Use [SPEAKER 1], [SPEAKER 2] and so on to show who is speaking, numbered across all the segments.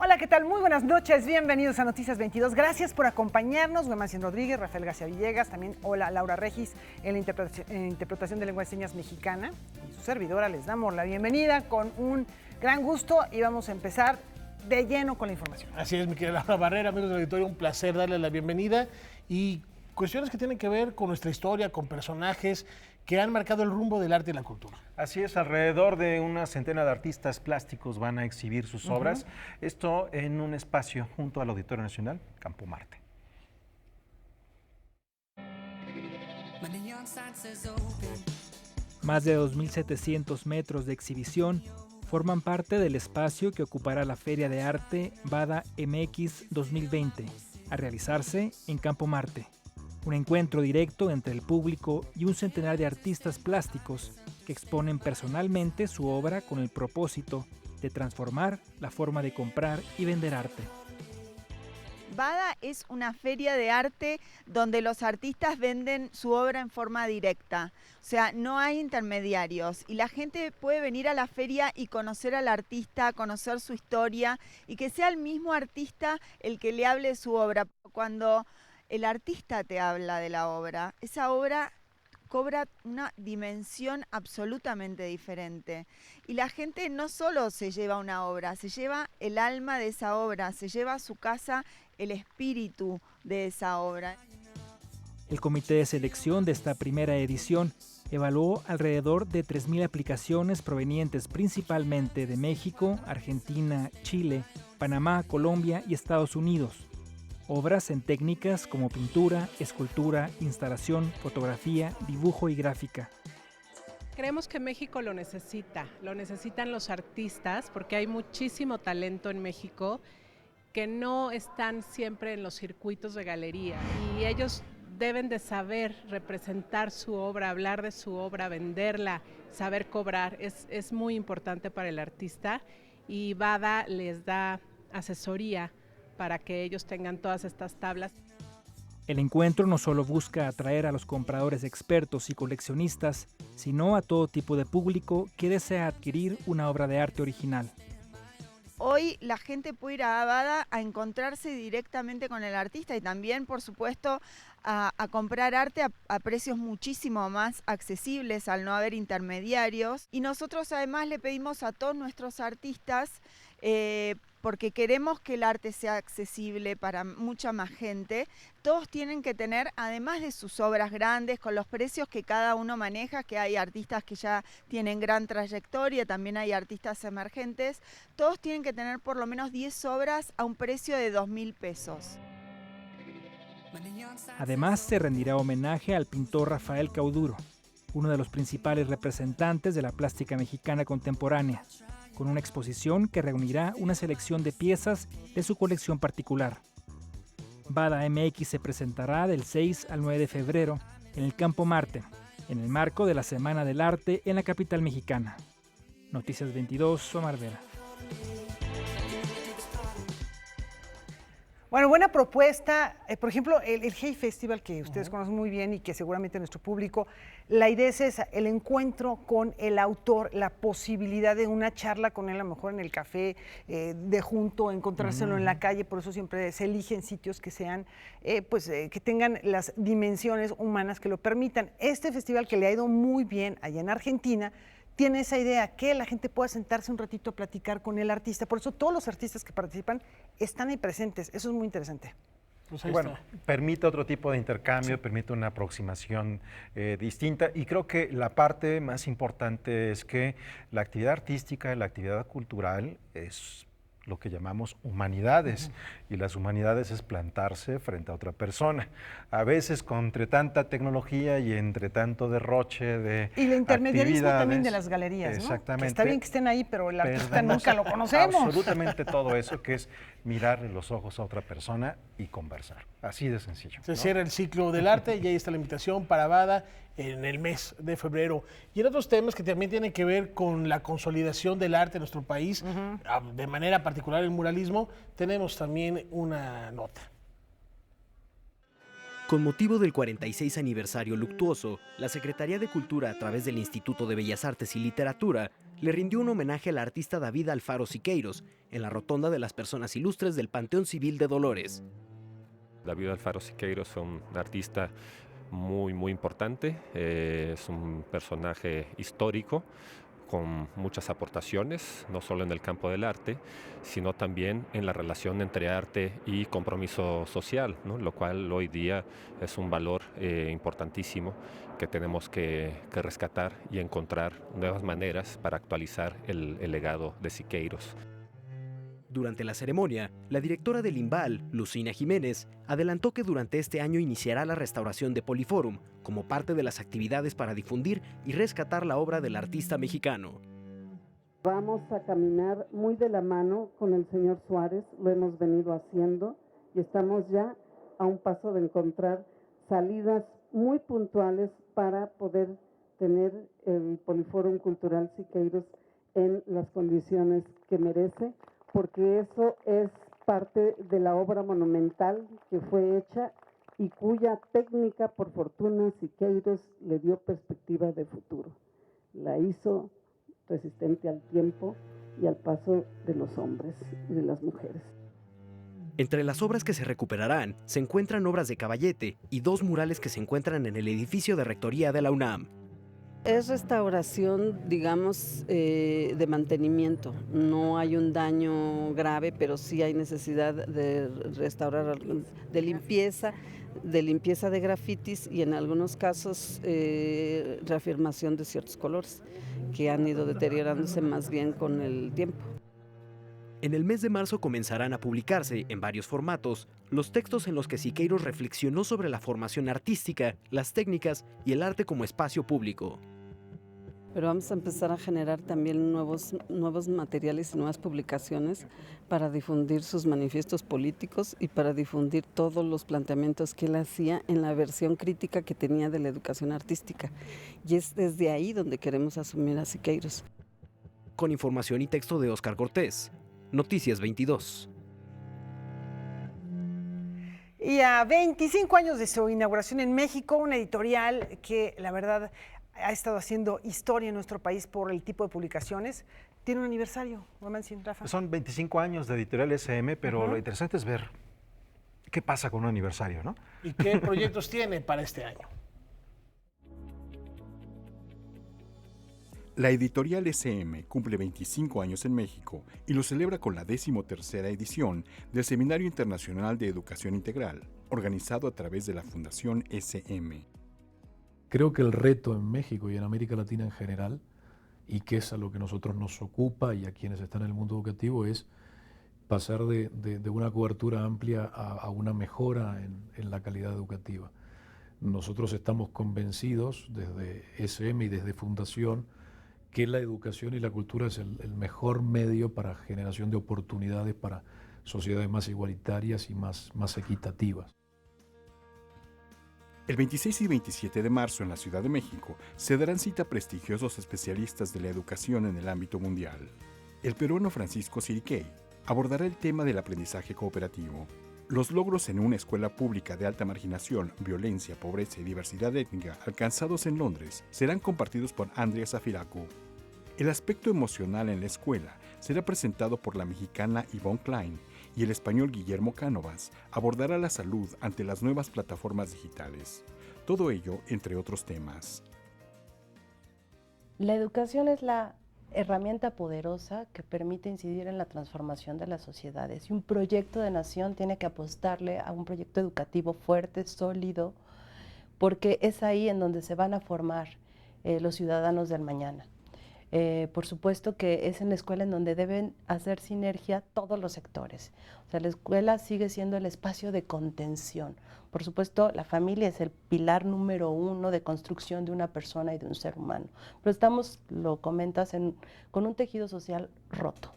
[SPEAKER 1] Hola, ¿qué tal? Muy buenas noches, bienvenidos a Noticias 22. Gracias por acompañarnos, Guemáncien Rodríguez, Rafael García Villegas, también hola Laura Regis en la interpretación de lengua de señas mexicana. Y su servidora les damos la bienvenida con un gran gusto y vamos a empezar de lleno con la información.
[SPEAKER 2] Así es, mi querida Laura Barrera, amigos del auditorio, un placer darles la bienvenida y cuestiones que tienen que ver con nuestra historia, con personajes que han marcado el rumbo del arte y la cultura.
[SPEAKER 3] Así es, alrededor de una centena de artistas plásticos van a exhibir sus obras, esto en un espacio junto al Auditorio Nacional, Campo Marte.
[SPEAKER 4] Más de 2.700 metros de exhibición forman parte del espacio que ocupará la Feria de Arte Bada MX 2020, a realizarse en Campo Marte. Un encuentro directo entre el público y un centenar de artistas plásticos que exponen personalmente su obra con el propósito de transformar la forma de comprar y vender arte.
[SPEAKER 5] Bada es una feria de arte donde los artistas venden su obra en forma directa, o sea, no hay intermediarios y la gente puede venir a la feria y conocer al artista, conocer su historia y que sea el mismo artista el que le hable de su obra. Cuando el artista te habla de la obra, esa obra cobra una dimensión absolutamente diferente. Y la gente no solo se lleva una obra, se lleva el alma de esa obra, se lleva a su casa el espíritu de esa obra.
[SPEAKER 4] El comité de selección de esta primera edición evaluó alrededor de 3.000 aplicaciones provenientes principalmente de México, Argentina, Chile, Panamá, Colombia y Estados Unidos. Obras en técnicas como pintura, escultura, instalación, fotografía, dibujo y gráfica.
[SPEAKER 6] Creemos que México lo necesitan los artistas porque hay muchísimo talento en México que no están siempre en los circuitos de galería y ellos deben de saber representar su obra, hablar de su obra, venderla, saber cobrar, es muy importante para el artista y Bada les da asesoría para que ellos tengan todas estas tablas.
[SPEAKER 4] El encuentro no solo busca atraer a los compradores expertos y coleccionistas, sino a todo tipo de público que desea adquirir una obra de arte original.
[SPEAKER 5] Hoy la gente puede ir a Bada a encontrarse directamente con el artista y también, por supuesto, a comprar arte a precios muchísimo más accesibles al no haber intermediarios. Y nosotros además le pedimos a todos nuestros artistas, porque queremos que el arte sea accesible para mucha más gente, todos tienen que tener, además de sus obras grandes, con los precios que cada uno maneja, que hay artistas que ya tienen gran trayectoria, también hay artistas emergentes, todos tienen que tener por lo menos 10 obras a un precio de 2.000 pesos.
[SPEAKER 4] Además, se rendirá homenaje al pintor Rafael Cauduro, uno de los principales representantes de la plástica mexicana contemporánea, con una exposición que reunirá una selección de piezas de su colección particular. Bada MX se presentará del 6 al 9 de febrero en el Campo Marte, en el marco de la Semana del Arte en la capital mexicana. Noticias 22, Omar Vera.
[SPEAKER 1] Bueno, buena propuesta. Por ejemplo, el Hey Festival, que ustedes conocen muy bien y que seguramente nuestro público, la idea es esa, el encuentro con el autor, la posibilidad de una charla con él, a lo mejor en el café, de junto, encontrárselo en la calle, por eso siempre se eligen sitios que sean, que tengan las dimensiones humanas que lo permitan. Este festival que le ha ido muy bien allá en Argentina, tiene esa idea, que la gente pueda sentarse un ratito a platicar con el artista. Por eso todos los artistas que participan están ahí presentes. Eso es muy interesante.
[SPEAKER 3] Pues bueno, permite otro tipo de intercambio, permite una aproximación distinta y creo que la parte más importante es que la actividad artística, la actividad cultural es lo que llamamos humanidades, y las humanidades es plantarse frente a otra persona. A veces, entre tanta tecnología y entre tanto derroche de
[SPEAKER 1] y el intermediarismo también de las galerías, ¿no?
[SPEAKER 3] Exactamente.
[SPEAKER 1] Que está bien que estén ahí, pero el artista nunca lo conocemos.
[SPEAKER 3] Absolutamente todo eso, que es mirar en los ojos a otra persona y conversar. Así de sencillo.
[SPEAKER 2] Se cierra el ciclo del arte y ahí está la invitación para Bada en el mes de febrero. Y en otros temas que también tienen que ver con la consolidación del arte en nuestro país, de manera particular el muralismo, tenemos también una nota.
[SPEAKER 7] Con motivo del 46 aniversario luctuoso, la Secretaría de Cultura, a través del Instituto de Bellas Artes y Literatura, le rindió un homenaje al artista David Alfaro Siqueiros en la Rotonda de las Personas Ilustres del Panteón Civil de Dolores.
[SPEAKER 8] David Alfaro Siqueiros es un artista muy importante, es un personaje histórico con muchas aportaciones, no solo en el campo del arte, sino también en la relación entre arte y compromiso social, ¿no? Lo cual hoy día es un valor importantísimo que tenemos que rescatar y encontrar nuevas maneras para actualizar el legado de Siqueiros.
[SPEAKER 7] Durante la ceremonia, la directora del IMBAL, Lucina Jiménez, adelantó que durante este año iniciará la restauración de Poliforum como parte de las actividades para difundir y rescatar la obra del artista mexicano.
[SPEAKER 9] Vamos a caminar muy de la mano con el señor Suárez, lo hemos venido haciendo y estamos ya a un paso de encontrar salidas muy puntuales para poder tener el Poliforum Cultural Siqueiros en las condiciones que merece, porque eso es parte de la obra monumental que fue hecha y cuya técnica, por fortuna, Siqueiros le dio perspectiva de futuro. La hizo resistente al tiempo y al paso de los hombres y de las mujeres.
[SPEAKER 7] Entre las obras que se recuperarán se encuentran obras de Caballete y 2 murales que se encuentran en el edificio de Rectoría de la UNAM.
[SPEAKER 10] Es restauración, digamos, de mantenimiento. No hay un daño grave, pero sí hay necesidad de restaurar, de limpieza de grafitis y en algunos casos reafirmación de ciertos colores que han ido deteriorándose más bien con el tiempo.
[SPEAKER 7] En el mes de marzo comenzarán a publicarse, en varios formatos, los textos en los que Siqueiros reflexionó sobre la formación artística, las técnicas y el arte como espacio público.
[SPEAKER 10] Pero vamos a empezar a generar también nuevos materiales y nuevas publicaciones para difundir sus manifiestos políticos y para difundir todos los planteamientos que él hacía en la versión crítica que tenía de la educación artística. Y es desde ahí donde queremos asumir a Siqueiros.
[SPEAKER 7] Con información y texto de Óscar Cortés, Noticias 22.
[SPEAKER 1] Y a 25 años de su inauguración en México, una editorial que la verdad ha estado haciendo historia en nuestro país por el tipo de publicaciones, tiene un aniversario. Rafa.
[SPEAKER 3] Son 25 años de Editorial SM, pero lo interesante es ver qué pasa con un aniversario, ¿no?
[SPEAKER 2] ¿Y qué proyectos tiene para este año?
[SPEAKER 11] La editorial SM cumple 25 años en México y lo celebra con la 13ª edición del Seminario Internacional de Educación Integral, organizado a través de la Fundación SM.
[SPEAKER 12] Creo que el reto en México y en América Latina en general, y que es a lo que nosotros nos ocupa y a quienes están en el mundo educativo, es pasar de una cobertura amplia a una mejora en la calidad educativa. Nosotros estamos convencidos desde SM y desde Fundación que la educación y la cultura es el mejor medio para generación de oportunidades para sociedades más igualitarias y más equitativas.
[SPEAKER 11] El 26 y 27 de marzo en la Ciudad de México se darán cita prestigiosos especialistas de la educación en el ámbito mundial. El peruano Francisco Siriquey abordará el tema del aprendizaje cooperativo. Los logros en una escuela pública de alta marginación, violencia, pobreza y diversidad étnica alcanzados en Londres serán compartidos por Andrea Zafiracu. El aspecto emocional en la escuela será presentado por la mexicana Yvonne Klein y el español Guillermo Cánovas abordará la salud ante las nuevas plataformas digitales. Todo ello entre otros temas.
[SPEAKER 13] La educación es la herramienta poderosa que permite incidir en la transformación de las sociedades y un proyecto de nación tiene que apostarle a un proyecto educativo fuerte, sólido, porque es ahí en donde se van a formar los ciudadanos del mañana. Por supuesto que es en la escuela en donde deben hacer sinergia todos los sectores. O sea, la escuela sigue siendo el espacio de contención. Por supuesto, la familia es el pilar número 1 de construcción de una persona y de un ser humano. Pero estamos, lo comentas, con un tejido social roto.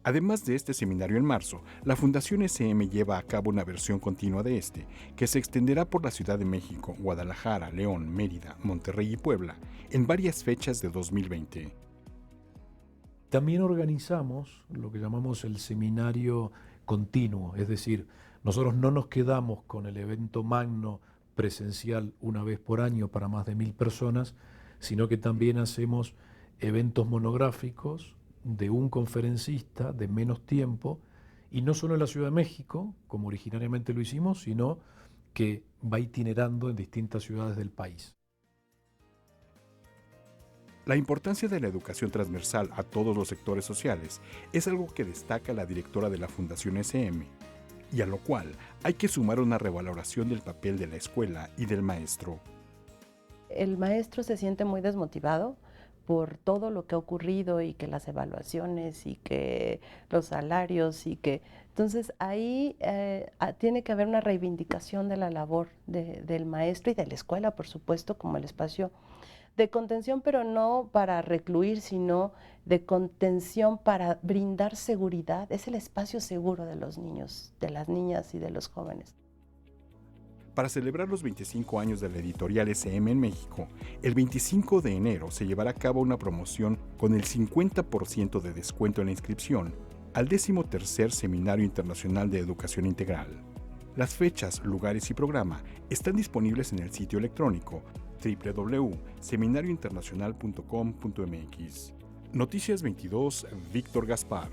[SPEAKER 11] Además de este seminario en marzo, la Fundación SM lleva a cabo una versión continua de este, que se extenderá por la Ciudad de México, Guadalajara, León, Mérida, Monterrey y Puebla, en varias fechas de 2020.
[SPEAKER 12] También organizamos lo que llamamos el seminario continuo, es decir, nosotros no nos quedamos con el evento magno presencial una vez por año para más de 1000 personas, sino que también hacemos eventos monográficos de un conferencista de menos tiempo, y no solo en la Ciudad de México, como originariamente lo hicimos, sino que va itinerando en distintas ciudades del país.
[SPEAKER 11] La importancia de la educación transversal a todos los sectores sociales es algo que destaca la directora de la Fundación SM, y a lo cual hay que sumar una revaloración del papel de la escuela y del maestro.
[SPEAKER 13] El maestro se siente muy desmotivado por todo lo que ha ocurrido y que las evaluaciones y que los salarios y que... Entonces ahí tiene que haber una reivindicación de la labor del maestro y de la escuela, por supuesto, como el espacio de contención, pero no para recluir, sino de contención para brindar seguridad. Es el espacio seguro de los niños, de las niñas y de los jóvenes.
[SPEAKER 11] Para celebrar los 25 años de la editorial SM en México, el 25 de enero se llevará a cabo una promoción con el 50% de descuento en la inscripción al 13º Seminario Internacional de Educación Integral. Las fechas, lugares y programa están disponibles en el sitio electrónico www.seminariointernacional.com.mx. Noticias 22, Víctor Gaspar.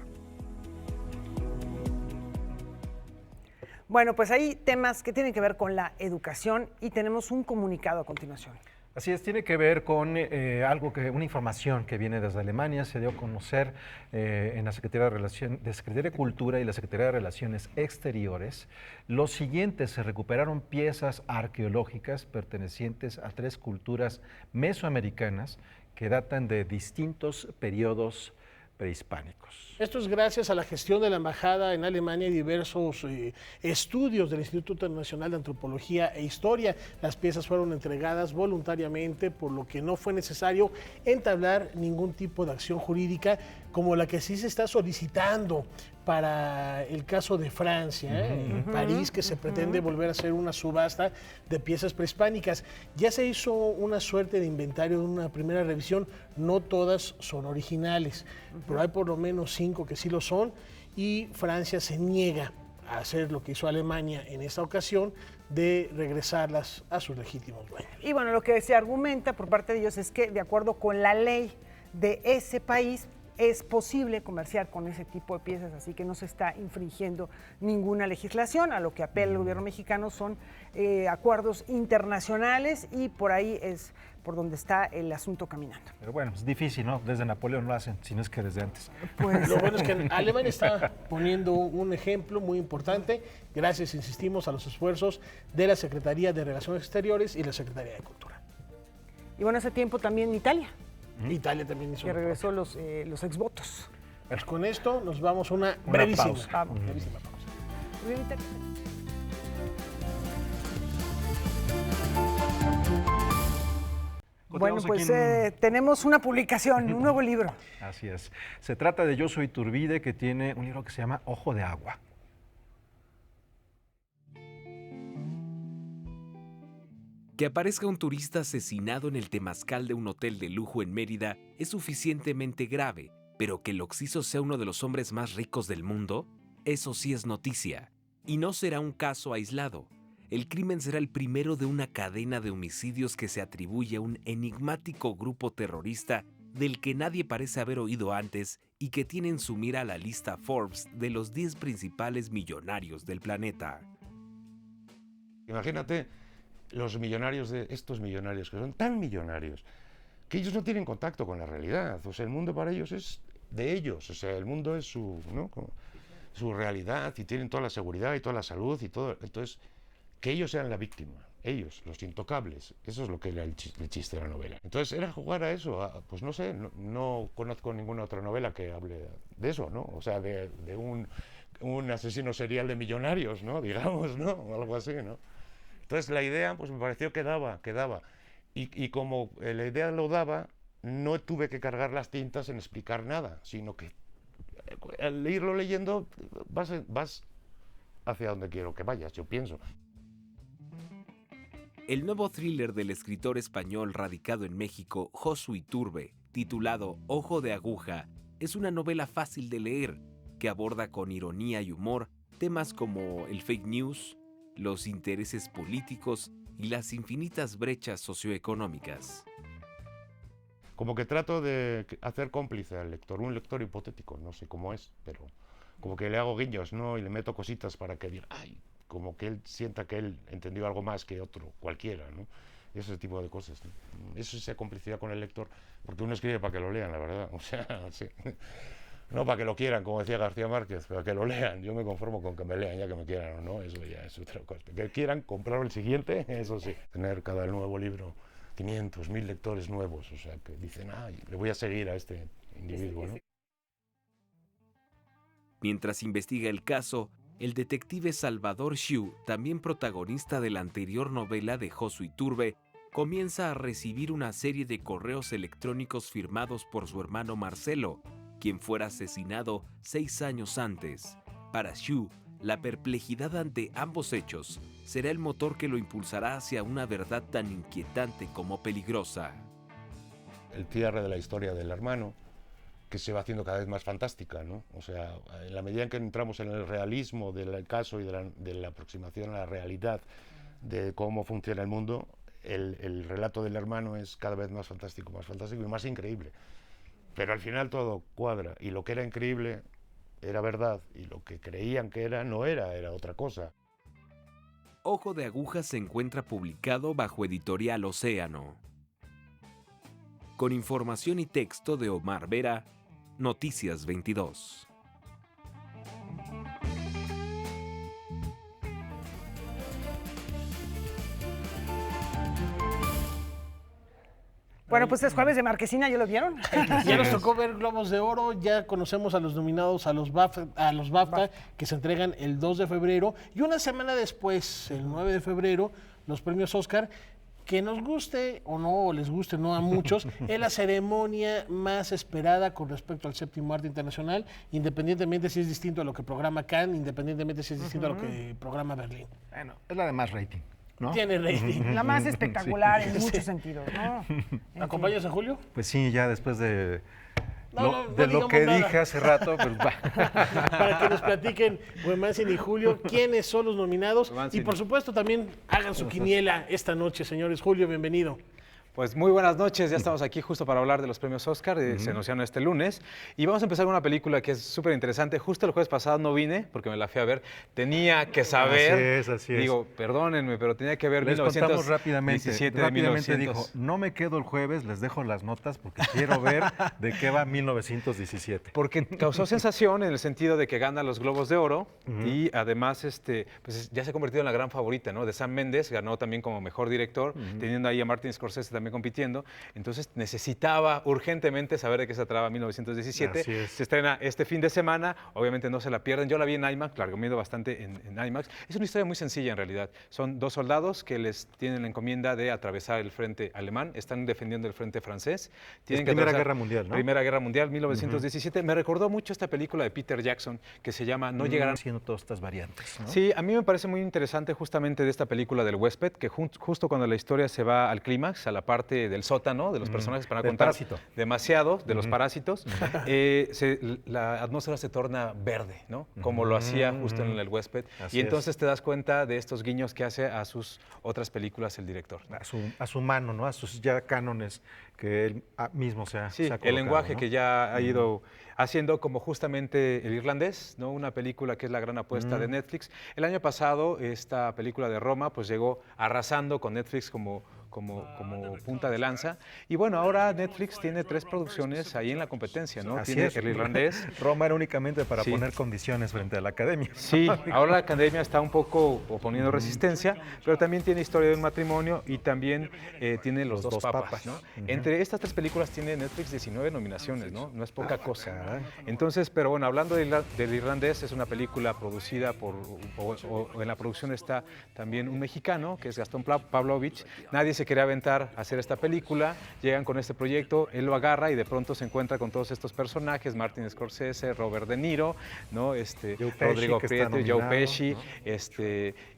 [SPEAKER 1] Bueno, pues hay temas que tienen que ver con la educación y tenemos un comunicado a continuación.
[SPEAKER 3] Así es, tiene que ver con una información que viene desde Alemania, se dio a conocer en la Secretaría de Cultura y la Secretaría de Relaciones Exteriores. Lo siguiente, se recuperaron piezas arqueológicas pertenecientes a 3 culturas mesoamericanas que datan de distintos periodos prehispánicos.
[SPEAKER 2] Esto es gracias a la gestión de la embajada en Alemania y diversos estudios del Instituto Nacional de Antropología e Historia. Las piezas fueron entregadas voluntariamente, por lo que no fue necesario entablar ningún tipo de acción jurídica como la que sí se está solicitando para el caso de Francia, en París, que se pretende volver a hacer una subasta de piezas prehispánicas. Ya se hizo una suerte de inventario de una primera revisión, no todas son originales, pero hay por lo menos 5 que sí lo son, y Francia se niega a hacer lo que hizo Alemania en esta ocasión, de regresarlas a sus legítimos dueños.
[SPEAKER 1] Y bueno, lo que se argumenta por parte de ellos es que, de acuerdo con la ley de ese país, es posible comerciar con ese tipo de piezas, así que no se está infringiendo ninguna legislación. A lo que apela el gobierno mexicano son acuerdos internacionales, y por ahí es por donde está el asunto caminando.
[SPEAKER 3] Pero bueno, es difícil, ¿no? Desde Napoleón lo hacen, si no es que desde antes.
[SPEAKER 2] Pues lo bueno es que Alemania está poniendo un ejemplo muy importante, gracias, insistimos, a los esfuerzos de la Secretaría de Relaciones Exteriores y la Secretaría de Cultura.
[SPEAKER 1] Y bueno, hace tiempo también Italia.
[SPEAKER 2] Italia también hizo.
[SPEAKER 1] Que regresó los exvotos.
[SPEAKER 2] Pues con esto nos vamos a una brevísima pausa.
[SPEAKER 1] Brevísima pausa. Bueno, pues tenemos una publicación, un nuevo libro.
[SPEAKER 3] Así es. Se trata de Yoso Iturbide, que tiene un libro que se llama Ojo de Agua.
[SPEAKER 7] Que aparezca un turista asesinado en el temazcal de un hotel de lujo en Mérida es suficientemente grave, pero que el occiso sea uno de los hombres más ricos del mundo, eso sí es noticia. Y no será un caso aislado. El crimen será el primero de una cadena de homicidios que se atribuye a un enigmático grupo terrorista del que nadie parece haber oído antes y que tiene en su mira la lista Forbes de los 10 principales millonarios del planeta.
[SPEAKER 14] Imagínate los millonarios de estos millonarios, que son tan millonarios, que ellos no tienen contacto con la realidad. O sea, el mundo para ellos es de ellos. O sea, el mundo es su realidad, y tienen toda la seguridad y toda la salud y todo. Entonces, que ellos sean la víctima, ellos, los intocables. Eso es lo que era el chiste de la novela. Entonces, era jugar a eso. Pues no sé, no conozco ninguna otra novela que hable de eso, ¿no? O sea, de un asesino serial de millonarios, ¿no? Digamos, ¿no? O algo así, ¿no? Entonces la idea, pues me pareció que daba. Y como la idea lo daba, no tuve que cargar las tintas en explicar nada, sino que al irlo leyendo vas hacia donde quiero que vayas, yo pienso.
[SPEAKER 7] El nuevo thriller del escritor español radicado en México, Josu Iturbe, titulado Ojo de Aguja, es una novela fácil de leer que aborda con ironía y humor temas como el fake news, los intereses políticos y las infinitas brechas socioeconómicas.
[SPEAKER 14] como que trato de hacer cómplice al lector, un lector hipotético, no sé cómo es, pero como que le hago guiños, ¿no? Y le meto cositas para que diga, ay, como que él sienta que él entendió algo más que otro, cualquiera, ¿no? Ese tipo de cosas, ¿no? Eso es esa complicidad con el lector, porque uno escribe para que lo lean, la verdad, o sea, sí. No para que lo quieran, como decía García Márquez, para que lo lean. Yo me conformo con que me lean, ya que me quieran o no, eso ya es otra cosa. Que quieran comprar el siguiente, eso sí. Tener cada nuevo libro 500, 1000 lectores nuevos, o sea, que dicen, ay, le voy a seguir a este individuo, ¿no?
[SPEAKER 15] Mientras investiga el caso, el detective Salvador Xiu, también protagonista de la anterior novela de Josu Iturbe, comienza a recibir una serie de correos electrónicos firmados por su hermano Marcelo, quien fuera asesinado 6 años antes. Para Xiu, la perplejidad ante ambos hechos será el motor que lo impulsará hacia una verdad tan inquietante como peligrosa.
[SPEAKER 14] El cierre de la historia del hermano, que se va haciendo cada vez más fantástica, ¿no? O sea, en la medida en que entramos en el realismo del caso y de la aproximación a la realidad de cómo funciona el mundo, el relato del hermano es cada vez más fantástico y más increíble. Pero al final todo cuadra, y lo que era increíble era verdad, y lo que creían que era no era, era otra cosa.
[SPEAKER 15] Ojo de Aguja se encuentra publicado bajo Editorial Océano. Con información y texto de Omar Vera, Noticias 22.
[SPEAKER 1] Bueno, pues es jueves de Marquesina, ¿ya lo vieron?
[SPEAKER 2] Ya nos tocó ver Globos de Oro, ya conocemos a los nominados a los BAFTA, que se entregan el 2 de febrero, y una semana después, el 9 de febrero, los premios Oscar. Que nos guste o no, o les guste no a muchos, es la ceremonia más esperada con respecto al séptimo arte internacional, independientemente si es distinto a lo que programa Cannes, independientemente si es distinto a lo que programa Berlín.
[SPEAKER 3] Bueno, es la de más rating, ¿no?
[SPEAKER 2] Tiene rating.
[SPEAKER 1] La más espectacular en muchos sentidos, ¿no?
[SPEAKER 2] ¿Acompañas a Julio?
[SPEAKER 3] Pues sí, ya después de
[SPEAKER 2] No
[SPEAKER 3] lo que
[SPEAKER 2] nada.
[SPEAKER 3] dije hace rato, pues va.
[SPEAKER 2] Para que nos platiquen Buemansin y Julio quiénes son los nominados y por supuesto también hagan su quiniela esta noche, señores. Julio, bienvenido.
[SPEAKER 16] Pues muy buenas noches, ya estamos aquí justo para hablar de los premios Oscar, se anunciaron este lunes, y vamos a empezar con una película que es súper interesante. Justo el jueves pasado no vine, porque me la fui a ver, tenía que saber,
[SPEAKER 3] así es.
[SPEAKER 16] Digo, perdónenme, pero tenía que ver
[SPEAKER 3] Les
[SPEAKER 16] 1917
[SPEAKER 3] contamos rápidamente dijo,
[SPEAKER 16] 1900.
[SPEAKER 3] no me quedo el jueves, les dejo las notas porque quiero ver de qué va 1917.
[SPEAKER 16] Porque causó sensación en el sentido de que gana los Globos de Oro y además pues ya se ha convertido en la gran favorita, ¿no? De Sam Mendes, ganó también como mejor director, teniendo ahí a Martin Scorsese también compitiendo, entonces necesitaba urgentemente saber de qué se trataba 1917. Se estrena este fin de semana, obviamente no se la pierden. Yo la vi en IMAX, la recomiendo bastante en IMAX. Es una historia muy sencilla en realidad. Son 2 soldados que les tienen la encomienda de atravesar el frente alemán, están defendiendo el frente francés. Tienen
[SPEAKER 3] Primera Guerra Mundial, ¿no?
[SPEAKER 16] Primera Guerra Mundial, 1917. Me recordó mucho esta película de Peter Jackson que se llama No llegarán.
[SPEAKER 3] Haciendo todas estas variantes, ¿no?
[SPEAKER 16] Sí, a mí me parece muy interesante justamente de esta película del huésped, que justo cuando la historia se va al clímax, a la parte del sótano, de los personajes para contar
[SPEAKER 3] parásito.
[SPEAKER 16] demasiado, de los parásitos, la atmósfera se torna verde, ¿no? Como lo hacía justo en el huésped.
[SPEAKER 3] Así
[SPEAKER 16] y entonces te das cuenta de estos guiños que hace a sus otras películas el director.
[SPEAKER 3] A su mano, ¿no? A sus ya cánones que él mismo se ha colocado,
[SPEAKER 16] el lenguaje,
[SPEAKER 3] ¿no?
[SPEAKER 16] que ya ha ido haciendo, como justamente El Irlandés, ¿no? Una película que es la gran apuesta de Netflix. El año pasado esta película de Roma pues llegó arrasando con Netflix como punta de lanza. Y bueno, ahora Netflix tiene 3 producciones ahí en la competencia, ¿no?
[SPEAKER 3] Así
[SPEAKER 16] tiene
[SPEAKER 3] es.
[SPEAKER 16] El Irlandés.
[SPEAKER 3] Roma era únicamente para poner condiciones frente a la academia.
[SPEAKER 16] Sí, ahora la academia está un poco oponiendo resistencia, pero también tiene Historia de un matrimonio y también tiene Los dos papas, ¿no? Entre estas 3 películas tiene Netflix 19 nominaciones, ¿no? No es poca cosa. Entonces, pero bueno, hablando del Irlandés, es una película producida o en la producción está también un mexicano, que es Gastón Pavlovich. Nadie se quería aventar a hacer esta película, llegan con este proyecto, él lo agarra y de pronto se encuentra con todos estos personajes, Martin Scorsese, Robert De Niro, ¿no? Rodrigo Prieto, Joe Pesci,
[SPEAKER 3] ¿no?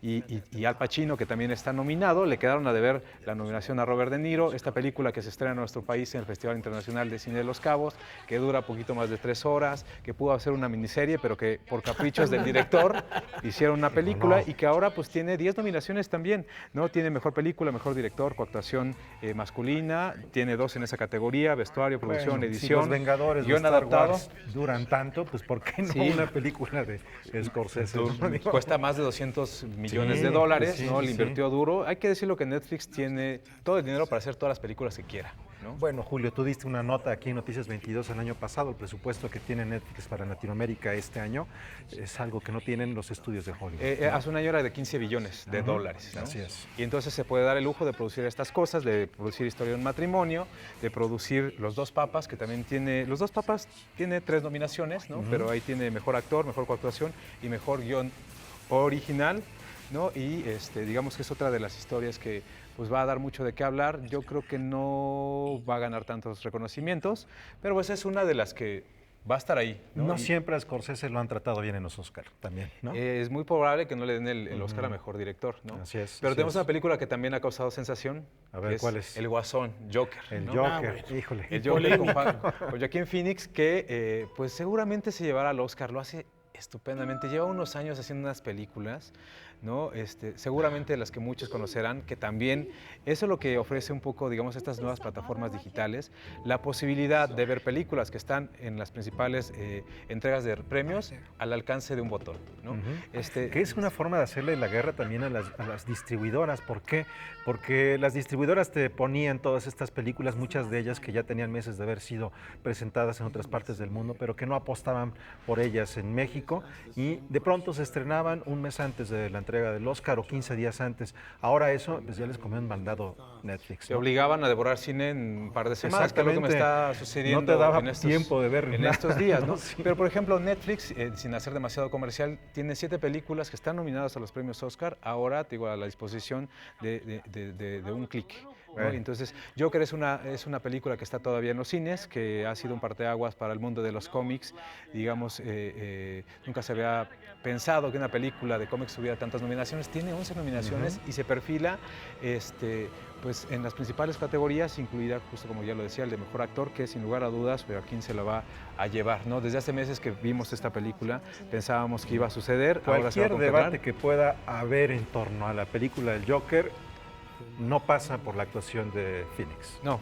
[SPEAKER 16] y Al Pacino, que también está nominado. Le quedaron a deber la nominación a Robert De Niro. Esta película que se estrena en nuestro país en el Festival Internacional de Cine de Los Cabos, que dura poquito más de 3 horas, que pudo ser una miniserie, pero que por caprichos del director hicieron una película y que ahora pues tiene 10 nominaciones también, ¿no? Tiene mejor película, mejor director, mejor coactuación masculina, tiene 2 en esa categoría, vestuario, producción,
[SPEAKER 3] Bueno,
[SPEAKER 16] edición,
[SPEAKER 3] si Los Vengadores
[SPEAKER 16] guión
[SPEAKER 3] de Star
[SPEAKER 16] adaptado.
[SPEAKER 3] Wars duran tanto, pues ¿por qué no
[SPEAKER 16] Sí.
[SPEAKER 3] una película de Scorsese?
[SPEAKER 16] Cuesta más de 200 millones
[SPEAKER 3] Sí,
[SPEAKER 16] de dólares,
[SPEAKER 3] sí,
[SPEAKER 16] ¿no? Le
[SPEAKER 3] sí.
[SPEAKER 16] invirtió duro. Hay que decirlo que Netflix tiene todo el dinero para hacer todas las películas que quiera, ¿no?
[SPEAKER 3] Bueno, Julio, tú diste una nota aquí en Noticias 22 el año pasado. El presupuesto que tiene Netflix para Latinoamérica este año es algo que no tienen los estudios de Hollywood. ¿no?
[SPEAKER 16] Hace un año era de 15 billones de
[SPEAKER 3] Ujú.
[SPEAKER 16] dólares, ¿no?
[SPEAKER 3] Así es.
[SPEAKER 16] Y entonces se puede dar el lujo de producir estas cosas, de producir Historia de un matrimonio, de producir Los Dos Papas, que también tiene... Los Dos Papas tiene 3 nominaciones, ¿no?
[SPEAKER 3] Ujú.
[SPEAKER 16] Pero ahí tiene mejor actor, mejor coactuación y mejor guión original, ¿no? Y digamos que es otra de las historias que pues va a dar mucho de qué hablar. Yo creo que no va a ganar tantos reconocimientos, pero pues es una de las que va a estar ahí, ¿no?
[SPEAKER 3] No
[SPEAKER 16] Y
[SPEAKER 3] siempre a Scorsese lo han tratado bien en los Oscar también, ¿no?
[SPEAKER 16] es muy probable que no le den el Oscar a Mejor Director, ¿no?
[SPEAKER 3] Así es.
[SPEAKER 16] Pero
[SPEAKER 3] así
[SPEAKER 16] tenemos
[SPEAKER 3] es.
[SPEAKER 16] una película que también ha causado sensación.
[SPEAKER 3] A ver,
[SPEAKER 16] que
[SPEAKER 3] ¿cuál es?
[SPEAKER 16] El Guasón, Joker.
[SPEAKER 3] El
[SPEAKER 16] ¿no?
[SPEAKER 3] Joker, híjole.
[SPEAKER 16] El Joker con Joaquín Phoenix, que pues seguramente se llevará al Oscar. Lo hace estupendamente. Lleva unos años haciendo unas películas, ¿no? Seguramente las que muchos conocerán, que también eso es lo que ofrece un poco, digamos, estas nuevas plataformas digitales, la posibilidad de ver películas que están en las principales entregas de premios al alcance de un botón, ¿no?
[SPEAKER 3] Ujú. Que es una forma de hacerle la guerra también a las distribuidoras. ¿Por qué? Porque las distribuidoras te ponían todas estas películas, muchas de ellas que ya tenían meses de haber sido presentadas en otras partes del mundo, pero que no apostaban por ellas en México, y de pronto se estrenaban un mes antes de la entrega del Oscar o 15 días antes. Ahora eso, pues ya les comió un mandado Netflix.
[SPEAKER 16] Se
[SPEAKER 3] ¿no?
[SPEAKER 16] obligaban a devorar cine en un par de semanas, que es lo que me está sucediendo
[SPEAKER 3] No te daba
[SPEAKER 16] en estos,
[SPEAKER 3] tiempo de ver
[SPEAKER 16] en
[SPEAKER 3] nada.
[SPEAKER 16] estos días, ¿no?
[SPEAKER 3] Sí.
[SPEAKER 16] Pero, por ejemplo, Netflix, sin hacer demasiado comercial, tiene 7 películas que están nominadas a los premios Oscar, ahora, te digo, a la disposición de un clic. ¿no?
[SPEAKER 3] Bueno.
[SPEAKER 16] Entonces, Joker es una película que está todavía en los cines, que ha sido un parteaguas para el mundo de los cómics. Digamos, nunca se había pensado que una película de cómics tuviera tantas nominaciones. Tiene 11 nominaciones y se perfila pues, en las principales categorías, incluida, justo como ya lo decía, el de mejor actor, que sin lugar a dudas Joaquín se la va a llevar, ¿no? Desde hace meses que vimos esta película, pensábamos que iba a suceder. Ahora se va a
[SPEAKER 3] Cualquier
[SPEAKER 16] concretar.
[SPEAKER 3] debate que pueda haber en torno a la película del Joker no pasa por la actuación de Phoenix.
[SPEAKER 16] No,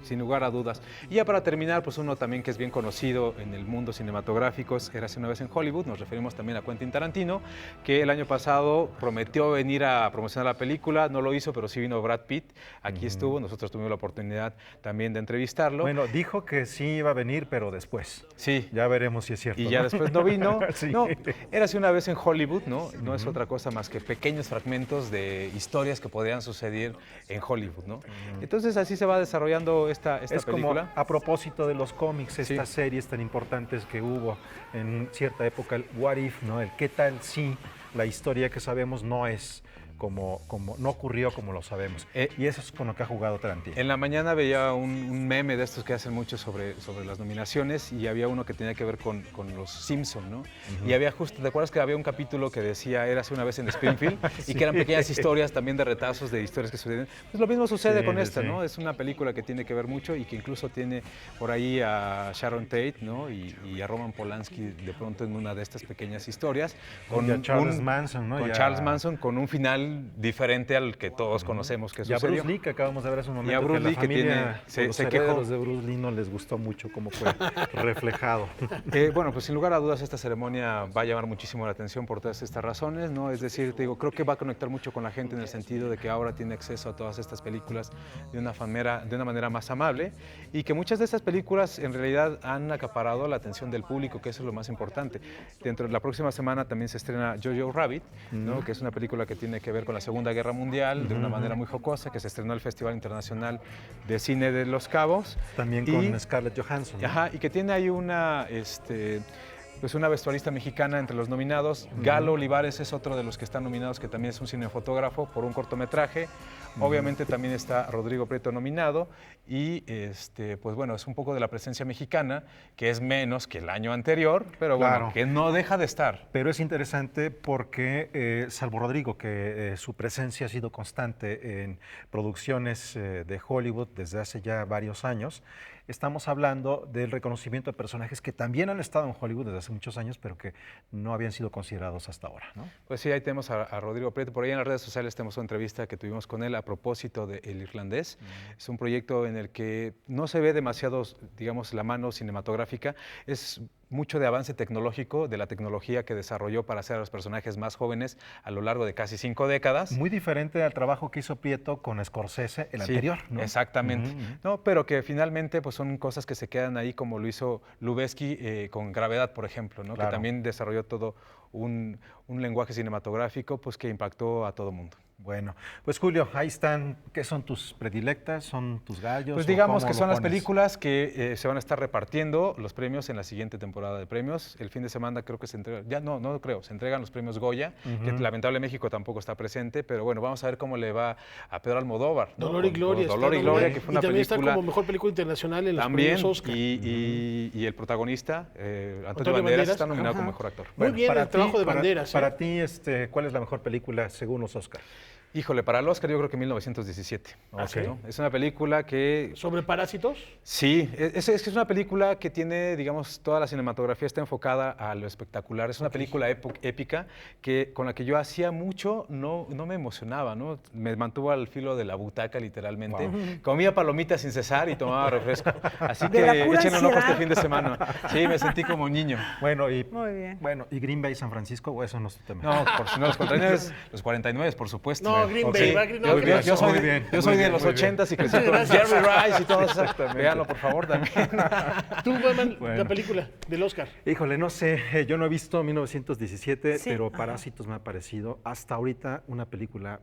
[SPEAKER 16] sin lugar a dudas. Y ya para terminar, pues uno también que es bien conocido en el mundo cinematográfico, Érase una vez en Hollywood, nos referimos también a Quentin Tarantino, que el año pasado prometió venir a promocionar la película, no lo hizo, pero sí vino Brad Pitt, aquí estuvo, nosotros tuvimos la oportunidad también de entrevistarlo.
[SPEAKER 3] Bueno, dijo que sí iba a venir, pero después.
[SPEAKER 16] Sí.
[SPEAKER 3] Ya veremos si es cierto.
[SPEAKER 16] Y
[SPEAKER 3] ¿no?
[SPEAKER 16] ya después no vino.
[SPEAKER 3] Sí.
[SPEAKER 16] No, Érase una vez en Hollywood, ¿no? No es otra cosa más que pequeños fragmentos de historias que podrían suceder en Hollywood, ¿no? Entonces así se va desarrollando esta
[SPEAKER 3] Es
[SPEAKER 16] película.
[SPEAKER 3] como a propósito de los cómics, estas series tan importantes que hubo en cierta época, el What If, ¿no? El qué tal si la historia que sabemos no es como no ocurrió como lo sabemos. Y eso es con lo que ha jugado Tarantino.
[SPEAKER 16] En la mañana veía un meme de estos que hacen mucho sobre las nominaciones, y había uno que tenía que ver con los Simpson, ¿no? Y había justo, ¿te acuerdas que había un capítulo que decía Érase una vez en Springfield?
[SPEAKER 3] Sí.
[SPEAKER 16] Y que eran pequeñas historias también de retazos de historias que suceden. Pues lo mismo sucede
[SPEAKER 3] Sí,
[SPEAKER 16] con
[SPEAKER 3] sí,
[SPEAKER 16] esta,
[SPEAKER 3] sí.
[SPEAKER 16] ¿no? Es una película que tiene que ver mucho y que incluso tiene por ahí a Sharon Tate, ¿no? Y a Roman Polanski de pronto en una de estas pequeñas historias.
[SPEAKER 3] Y a Charles Manson, ¿no?
[SPEAKER 16] Con
[SPEAKER 3] Y a-
[SPEAKER 16] Charles Manson, con un final diferente al que todos conocemos que
[SPEAKER 3] Y a
[SPEAKER 16] sucedió.
[SPEAKER 3] Bruce Lee, que acabamos de ver hace un momento.
[SPEAKER 16] Y a Bruce
[SPEAKER 3] que la
[SPEAKER 16] Lee, que
[SPEAKER 3] familia,
[SPEAKER 16] tiene,
[SPEAKER 3] los
[SPEAKER 16] se quejó.
[SPEAKER 3] herederos de Bruce Lee no les gustó mucho cómo fue reflejado.
[SPEAKER 16] Bueno, pues sin lugar a dudas esta ceremonia va a llamar muchísimo la atención por todas estas razones, ¿no? Es decir, te digo, creo que va a conectar mucho con la gente en el sentido de que ahora tiene acceso a todas estas películas de una manera más amable, y que muchas de estas películas en realidad han acaparado la atención del público, que eso es lo más importante. Dentro de la próxima semana también se estrena Jojo Rabbit, ¿no? Que es una película que tiene que ver con la Segunda Guerra Mundial de una manera muy jocosa, que se estrenó en el Festival Internacional de Cine de Los Cabos.
[SPEAKER 3] También con Scarlett Johansson, ¿no?
[SPEAKER 16] Ajá, y que tiene ahí una vestuarista mexicana entre los nominados. Galo Olivares es otro de los que están nominados, que también es un cinefotógrafo por un cortometraje. Obviamente también está Rodrigo Prieto nominado, y pues bueno, es un poco de la presencia mexicana, que es menos que el año anterior, pero bueno,
[SPEAKER 3] Claro.
[SPEAKER 16] que no deja de estar.
[SPEAKER 3] Pero es interesante porque, salvo Rodrigo, que su presencia ha sido constante en producciones de Hollywood desde hace ya varios años, estamos hablando del reconocimiento de personajes que también han estado en Hollywood desde hace muchos años, pero que no habían sido considerados hasta ahora, ¿no?
[SPEAKER 16] Pues sí, ahí tenemos a Rodrigo Prieto. Por ahí en las redes sociales tenemos una entrevista que tuvimos con él a propósito de El Irlandés. Es un proyecto en el que no se ve demasiado, digamos, la mano cinematográfica. Es mucho de avance tecnológico, de la tecnología que desarrolló para hacer a los personajes más jóvenes a lo largo de casi 5 décadas.
[SPEAKER 3] Muy diferente al trabajo que hizo Prieto con Scorsese, el anterior, ¿no?
[SPEAKER 16] Exactamente. No, pero que finalmente pues, son cosas que se quedan ahí, como lo hizo Lubezki con Gravedad, por ejemplo, ¿no?
[SPEAKER 3] Claro.
[SPEAKER 16] Que también desarrolló todo un lenguaje cinematográfico pues, que impactó a todo mundo.
[SPEAKER 3] Bueno, pues Julio, ahí están. ¿Qué son tus predilectas? ¿Son tus gallos?
[SPEAKER 16] Pues digamos que son las películas que se van a estar repartiendo los premios en la siguiente temporada de premios. El fin de semana creo que se entrega, ya no creo, se entregan los premios Goya, que lamentablemente México tampoco está presente, pero bueno, vamos a ver cómo le va a Pedro Almodóvar, ¿no?
[SPEAKER 2] Dolor y Gloria.
[SPEAKER 16] Dolor y Gloria, que fue una
[SPEAKER 2] también
[SPEAKER 16] película.
[SPEAKER 2] Está como mejor película internacional en los
[SPEAKER 16] también,
[SPEAKER 2] premios Oscar.
[SPEAKER 16] Y el protagonista, Antonio Banderas, está nominado como mejor actor.
[SPEAKER 2] Muy bien, el trabajo de Banderas.
[SPEAKER 3] Para ti, ¿cuál es la mejor película según los Oscar?
[SPEAKER 16] Híjole, para el Oscar yo creo que 1917.
[SPEAKER 2] Okay.
[SPEAKER 16] ¿No? Es una película que...
[SPEAKER 2] ¿Sobre parásitos?
[SPEAKER 16] Sí, es una película que tiene, digamos, toda la cinematografía está enfocada a lo espectacular. Es una película épica con la que yo hacía mucho, no me emocionaba, ¿no? Me mantuvo al filo de la butaca, literalmente. Wow. Comía palomitas sin cesar y tomaba refresco. Así que échenle un ojo este fin de semana. Sí, me sentí como un niño.
[SPEAKER 3] Bueno,
[SPEAKER 1] muy bien.
[SPEAKER 3] Bueno, ¿y Green Bay San Francisco o eso no es tu tema?
[SPEAKER 16] No, por si no, los 49, por supuesto.
[SPEAKER 2] No, Green Bay,
[SPEAKER 16] yo soy de los 80s y crecí con Jerry Rice y todo eso. Véanlo, por favor, también.
[SPEAKER 2] ¿Tú, la película del Oscar?
[SPEAKER 3] Híjole, no sé, yo no he visto 1917, pero Parásitos me ha parecido hasta ahorita una película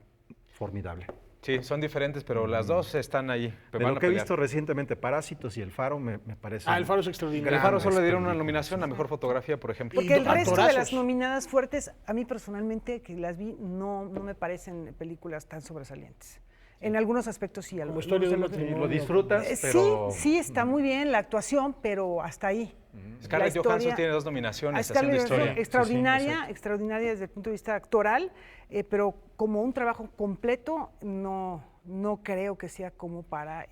[SPEAKER 3] formidable.
[SPEAKER 16] Sí, son diferentes, pero las dos están ahí.
[SPEAKER 3] De lo que he visto recientemente, Parásitos y El Faro, me parece...
[SPEAKER 2] El Faro es extraordinario.
[SPEAKER 16] El Faro solo le dieron una nominación a Mejor Fotografía, por ejemplo.
[SPEAKER 1] Porque el resto de las nominadas fuertes, a mí personalmente, que las vi, no me parecen películas tan sobresalientes. En algunos aspectos sí.
[SPEAKER 2] Como historia de matrimonio.
[SPEAKER 3] Lo disfrutas, pero...
[SPEAKER 1] Sí, está muy bien la actuación, pero hasta ahí.
[SPEAKER 16] Scarlett Johansson tiene 2 nominaciones haciendo historia.
[SPEAKER 1] Extraordinaria desde el punto de vista actoral, pero como un trabajo completo, no creo que sea como para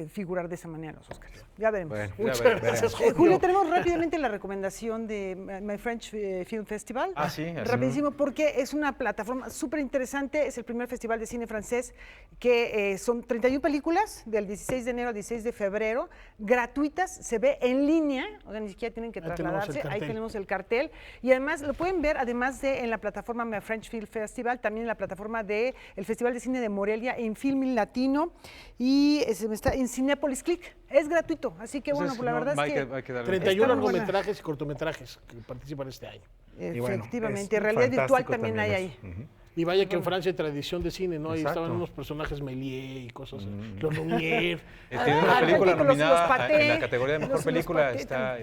[SPEAKER 1] figurar de esa manera en los Oscars. Ya veremos.
[SPEAKER 2] Bueno, muchas gracias,
[SPEAKER 1] Julio, tenemos rápidamente la recomendación de My French Film Festival.
[SPEAKER 16] Sí.
[SPEAKER 1] Rapidísimo, porque es una plataforma súper interesante. Es el primer festival de cine francés que son 31 películas del 16 de enero al 16 de febrero, gratuitas, se ve en línea, o sea, ni siquiera tienen que trasladarse. Ahí tenemos el cartel. Y además lo pueden ver, además de en la plataforma My French Film Festival, también en la plataforma del Festival de Cine de Morelia, en Filmin Latino, y está en Cinépolis Click. Es gratuito, así que bueno, pues la verdad es que
[SPEAKER 2] 31 largometrajes y cortometrajes que participan este año.
[SPEAKER 1] Efectivamente, realidad virtual también hay ahí.
[SPEAKER 2] Y vaya que en Francia hay tradición de cine, ¿no? Ahí estaban unos personajes Méliès y cosas, los Lumière.
[SPEAKER 16] Tiene una película nominada en la categoría de mejor película, está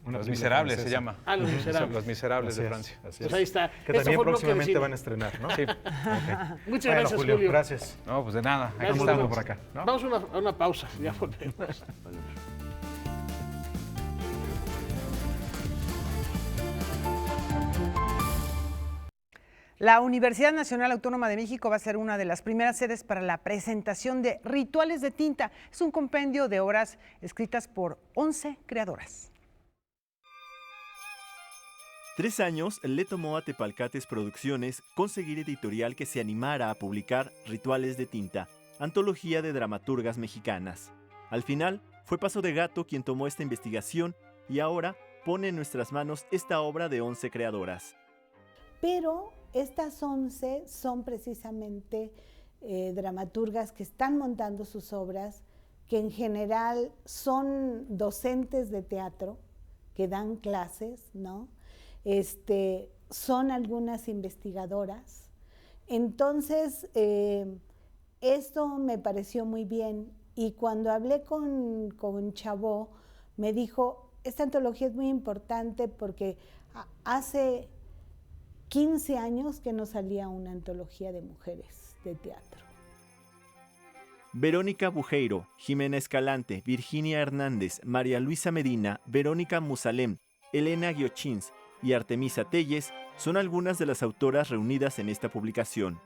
[SPEAKER 16] Los Miserables se llama.
[SPEAKER 2] Los Miserables.
[SPEAKER 16] Los Miserables de Francia.
[SPEAKER 2] Pues ahí está.
[SPEAKER 3] Que también próximamente van a estrenar, ¿no?
[SPEAKER 16] Sí.
[SPEAKER 2] Muchas gracias, Julio.
[SPEAKER 3] Gracias.
[SPEAKER 16] No, pues de nada.
[SPEAKER 3] Aquí estamos por acá, ¿no?
[SPEAKER 2] Vamos a una pausa, ya volvemos.
[SPEAKER 1] La Universidad Nacional Autónoma de México va a ser una de las primeras sedes para la presentación de Rituales de Tinta. Es un compendio de obras escritas por 11 creadoras.
[SPEAKER 17] 3 años le tomó a Tepalcates Producciones conseguir editorial que se animara a publicar Rituales de Tinta, antología de dramaturgas mexicanas. Al final, fue Paso de Gato quien tomó esta investigación y ahora pone en nuestras manos esta obra de 11 creadoras.
[SPEAKER 18] Pero estas 11 son precisamente dramaturgas que están montando sus obras, que en general son docentes de teatro, que dan clases, ¿no? Son algunas investigadoras. Entonces, esto me pareció muy bien, y cuando hablé con Chabó, me dijo, esta antología es muy importante porque hace 15 años que no salía una antología de mujeres de teatro.
[SPEAKER 17] Verónica Bujeiro, Jimena Escalante, Virginia Hernández, María Luisa Medina, Verónica Musalem, Elena Guiochins y Artemisa Telles son algunas de las autoras reunidas en esta publicación.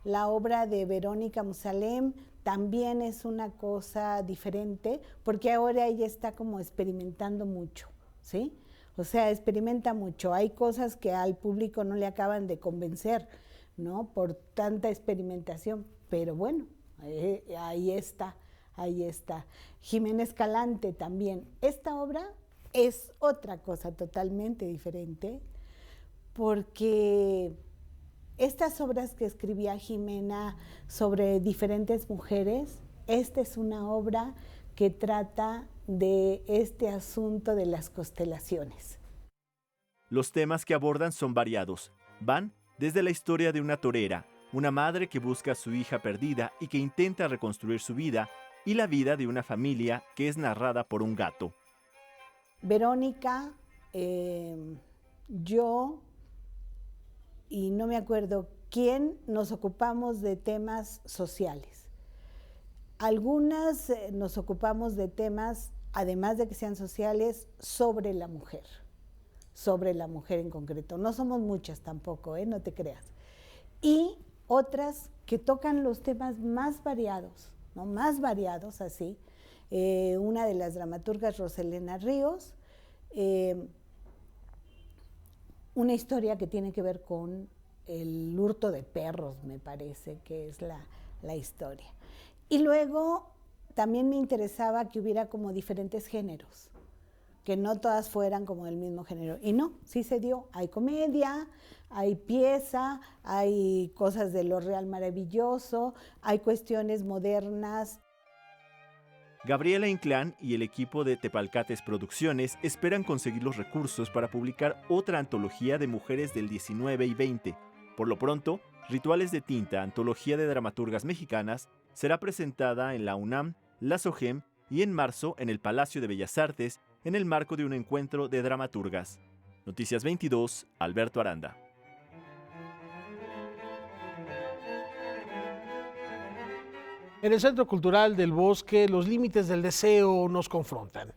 [SPEAKER 18] La obra de Verónica Musalem también es una cosa diferente, porque ahora ella está como experimentando mucho, ¿sí? O sea, experimenta mucho. Hay cosas que al público no le acaban de convencer, ¿no? Por tanta experimentación, pero bueno, ahí está, ahí está. Jimena Escalante también. Esta obra es otra cosa totalmente diferente, porque estas obras que escribía Jimena sobre diferentes mujeres, esta es una obra que trata de este asunto de las constelaciones.
[SPEAKER 17] Los temas que abordan son variados. Van desde la historia de una torera, una madre que busca a su hija perdida y que intenta reconstruir su vida, y la vida de una familia que es narrada por un gato.
[SPEAKER 18] Verónica, yo y no me acuerdo quién nos ocupamos de temas sociales. Algunas nos ocupamos de temas, además de que sean sociales, sobre la mujer en concreto. No somos muchas tampoco, no te creas. Y otras que tocan los temas más variados, ¿no? Más variados así. Una de las dramaturgas, Roselena Ríos, una historia que tiene que ver con el hurto de perros, me parece que es la historia. Y luego también me interesaba que hubiera como diferentes géneros, que no todas fueran como del mismo género. Y no, sí se dio. Hay comedia, hay pieza, hay cosas de lo real maravilloso, hay cuestiones modernas.
[SPEAKER 17] Gabriela Inclán y el equipo de Tepalcates Producciones esperan conseguir los recursos para publicar otra antología de mujeres del 19 y 20. Por lo pronto, Rituales de Tinta, antología de dramaturgas mexicanas, será presentada en la UNAM, la SOGEM y en marzo en el Palacio de Bellas Artes en el marco de un encuentro de dramaturgas. Noticias 22, Alberto Aranda.
[SPEAKER 2] En el Centro Cultural del Bosque, los límites del deseo nos confrontan.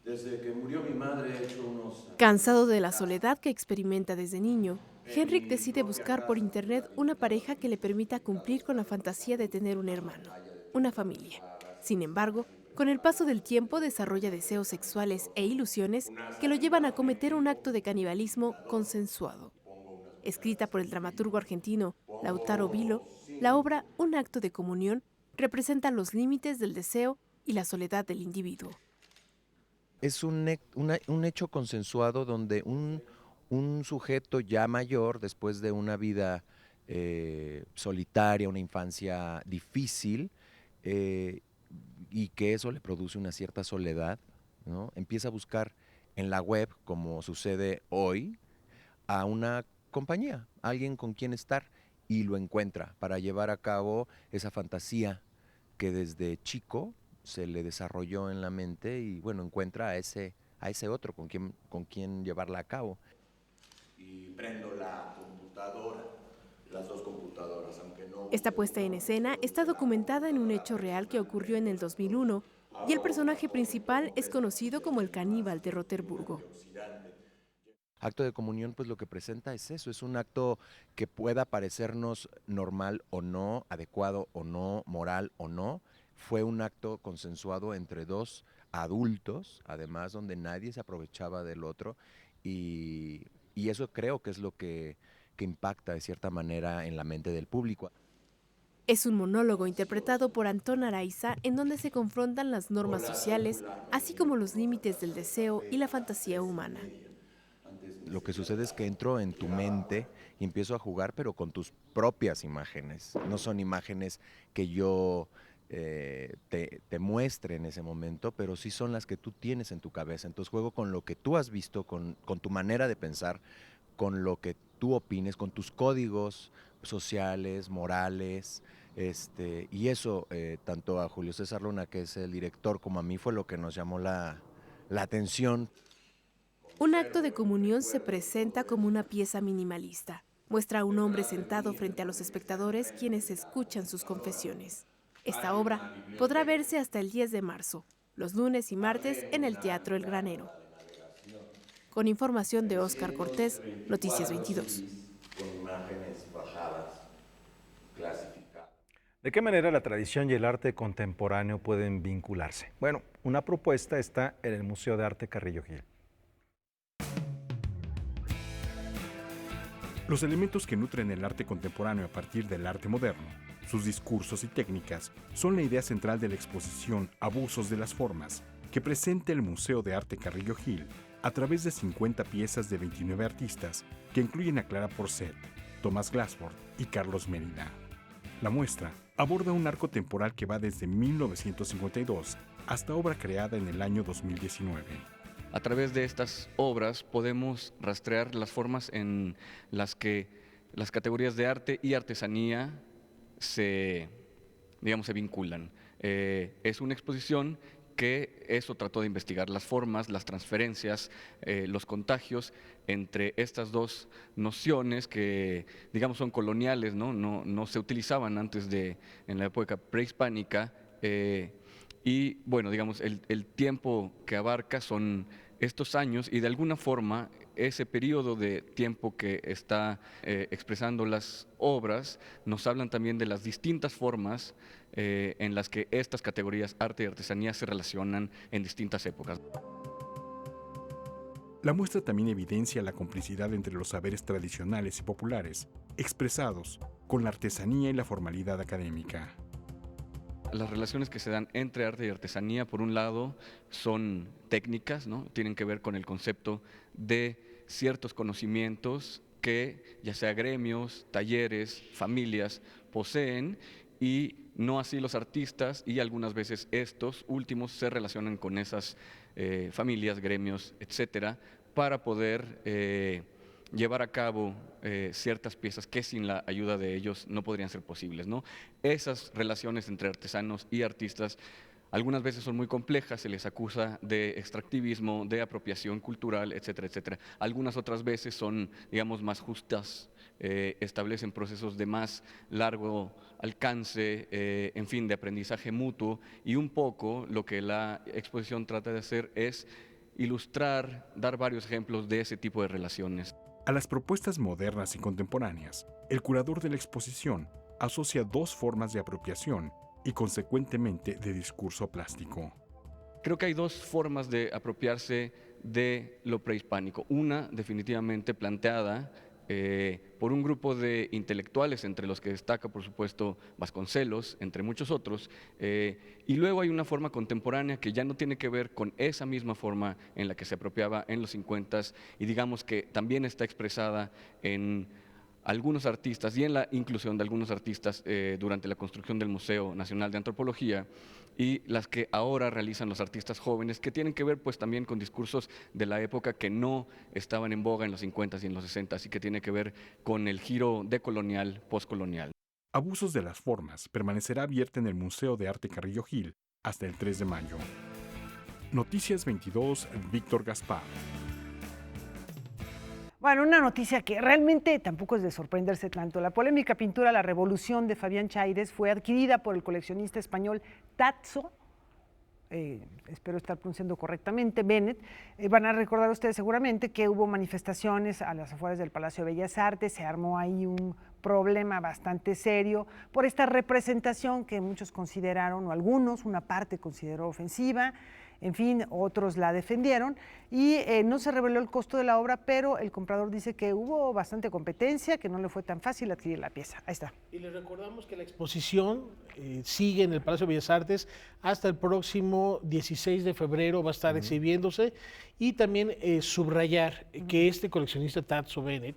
[SPEAKER 19] Desde que murió mi madre he hecho unos...
[SPEAKER 20] Cansado de la soledad que experimenta desde niño, Henrik decide buscar por internet una pareja que le permita cumplir con la fantasía de tener un hermano, una familia. Sin embargo, con el paso del tiempo desarrolla deseos sexuales e ilusiones que lo llevan a cometer un acto de canibalismo consensuado. Escrita por el dramaturgo argentino Lautaro Vilo, la obra Un acto de comunión representa los límites del deseo y la soledad del individuo.
[SPEAKER 21] Es un hecho consensuado donde un sujeto ya mayor, después de una vida solitaria, una infancia difícil, y que eso le produce una cierta soledad, ¿no? Empieza a buscar en la web, como sucede hoy, a una compañía, alguien con quien estar, y lo encuentra para llevar a cabo esa fantasía que desde chico se le desarrolló en la mente, y bueno, encuentra a ese otro con quien llevarla a cabo.
[SPEAKER 19] Y prendo la computadora, las dos computadoras, aunque no...
[SPEAKER 20] Esta puesta en escena está documentada en un hecho real que ocurrió en el 2001 y el personaje principal es conocido como el caníbal de Roterburgo.
[SPEAKER 21] Acto de comunión, pues lo que presenta es eso, es un acto que pueda parecernos normal o no, adecuado o no, moral o no. Fue un acto consensuado entre dos adultos, además, donde nadie se aprovechaba del otro, y eso creo que es lo que impacta de cierta manera en la mente del público.
[SPEAKER 20] Es un monólogo interpretado por Antón Araiza en donde se confrontan las normas sociales, así como los límites del deseo y la fantasía humana.
[SPEAKER 21] Lo que sucede es que entro en tu mente y empiezo a jugar, pero con tus propias imágenes. No son imágenes que yo te muestre en ese momento, pero sí son las que tú tienes en tu cabeza. Entonces juego con lo que tú has visto, con tu manera de pensar, con lo que tú opines, con tus códigos sociales, morales, y eso tanto a Julio César Luna, que es el director, como a mí fue lo que nos llamó la atención.
[SPEAKER 20] Un acto de comunión se presenta como una pieza minimalista. Muestra a un hombre sentado frente a los espectadores quienes escuchan sus confesiones. Esta obra podrá verse hasta el 10 de marzo, los lunes y martes en el Teatro El Granero. Con información de Óscar Cortés, Noticias 22.
[SPEAKER 19] Con imágenes bajadas, clasificadas.
[SPEAKER 3] ¿De qué manera la tradición y el arte contemporáneo pueden vincularse? Bueno, una propuesta está en el Museo de Arte Carrillo Gil.
[SPEAKER 11] Los elementos que nutren el arte contemporáneo a partir del arte moderno, sus discursos y técnicas, son la idea central de la exposición Abusos de las Formas, que presenta el Museo de Arte Carrillo Gil a través de 50 piezas de 29 artistas que incluyen a Clara Porcet, Tomás Glassford y Carlos Mérida. La muestra aborda un arco temporal que va desde 1952 hasta obra creada en el año 2019.
[SPEAKER 6] A través de estas obras podemos rastrear las formas en las que las categorías de arte y artesanía se vinculan. Es una exposición que eso trató de investigar, las formas, las transferencias, los contagios entre estas dos nociones que, digamos, son coloniales, no se utilizaban antes en la época prehispánica, y bueno, digamos, el tiempo que abarca son estos años y de alguna forma ese periodo de tiempo que está expresando las obras nos hablan también de las distintas formas en las que estas categorías arte y artesanía se relacionan en distintas épocas.
[SPEAKER 11] La muestra también evidencia la complicidad entre los saberes tradicionales y populares, expresados con la artesanía y la formalidad académica.
[SPEAKER 6] Las relaciones que se dan entre arte y artesanía, por un lado, son técnicas, tienen que ver con el concepto de ciertos conocimientos que ya sea gremios, talleres, familias poseen, y no así los artistas, y algunas veces estos últimos se relacionan con esas familias, gremios, etcétera, para poder llevar a cabo ciertas piezas que sin la ayuda de ellos no podrían ser posibles, Esas relaciones entre artesanos y artistas algunas veces son muy complejas, se les acusa de extractivismo, de apropiación cultural, etcétera, etcétera. Algunas otras veces son, digamos, más justas, establecen procesos de más largo alcance, en fin, de aprendizaje mutuo, y un poco lo que la exposición trata de hacer es ilustrar, dar varios ejemplos de ese tipo de relaciones.
[SPEAKER 11] A las propuestas modernas y contemporáneas, el curador de la exposición asocia dos formas de apropiación y consecuentemente de discurso plástico.
[SPEAKER 6] Creo que hay dos formas de apropiarse de lo prehispánico. Una definitivamente planteada por un grupo de intelectuales, entre los que destaca por supuesto Vasconcelos, entre muchos otros, y luego hay una forma contemporánea que ya no tiene que ver con esa misma forma en la que se apropiaba en los 50s, y digamos que también está expresada en algunos artistas y en la inclusión de algunos artistas durante la construcción del Museo Nacional de Antropología, y las que ahora realizan los artistas jóvenes, que tienen que ver pues también con discursos de la época que no estaban en boga en los 50s y en los 60s, y que tiene que ver con el giro decolonial, postcolonial.
[SPEAKER 11] Abusos de las Formas permanecerá abierta en el Museo de Arte Carrillo Gil hasta el 3 de mayo. Noticias 22, Víctor Gaspar.
[SPEAKER 1] Bueno, una noticia que realmente tampoco es de sorprenderse tanto. La polémica pintura La Revolución de Fabián Chaires fue adquirida por el coleccionista español Tatso, espero estar pronunciando correctamente, Bennett. Van a recordar ustedes seguramente que hubo manifestaciones a las afueras del Palacio de Bellas Artes, se armó ahí un problema bastante serio por esta representación que muchos consideraron, o algunos, una parte consideró ofensiva. En fin, otros la defendieron y no se reveló el costo de la obra, pero el comprador dice que hubo bastante competencia, que no le fue tan fácil adquirir la pieza. Ahí está.
[SPEAKER 2] Y les recordamos que la exposición sigue en el Palacio de Bellas Artes hasta el próximo 16 de febrero, va a estar exhibiéndose, y también subrayar que este coleccionista Tatso Bennett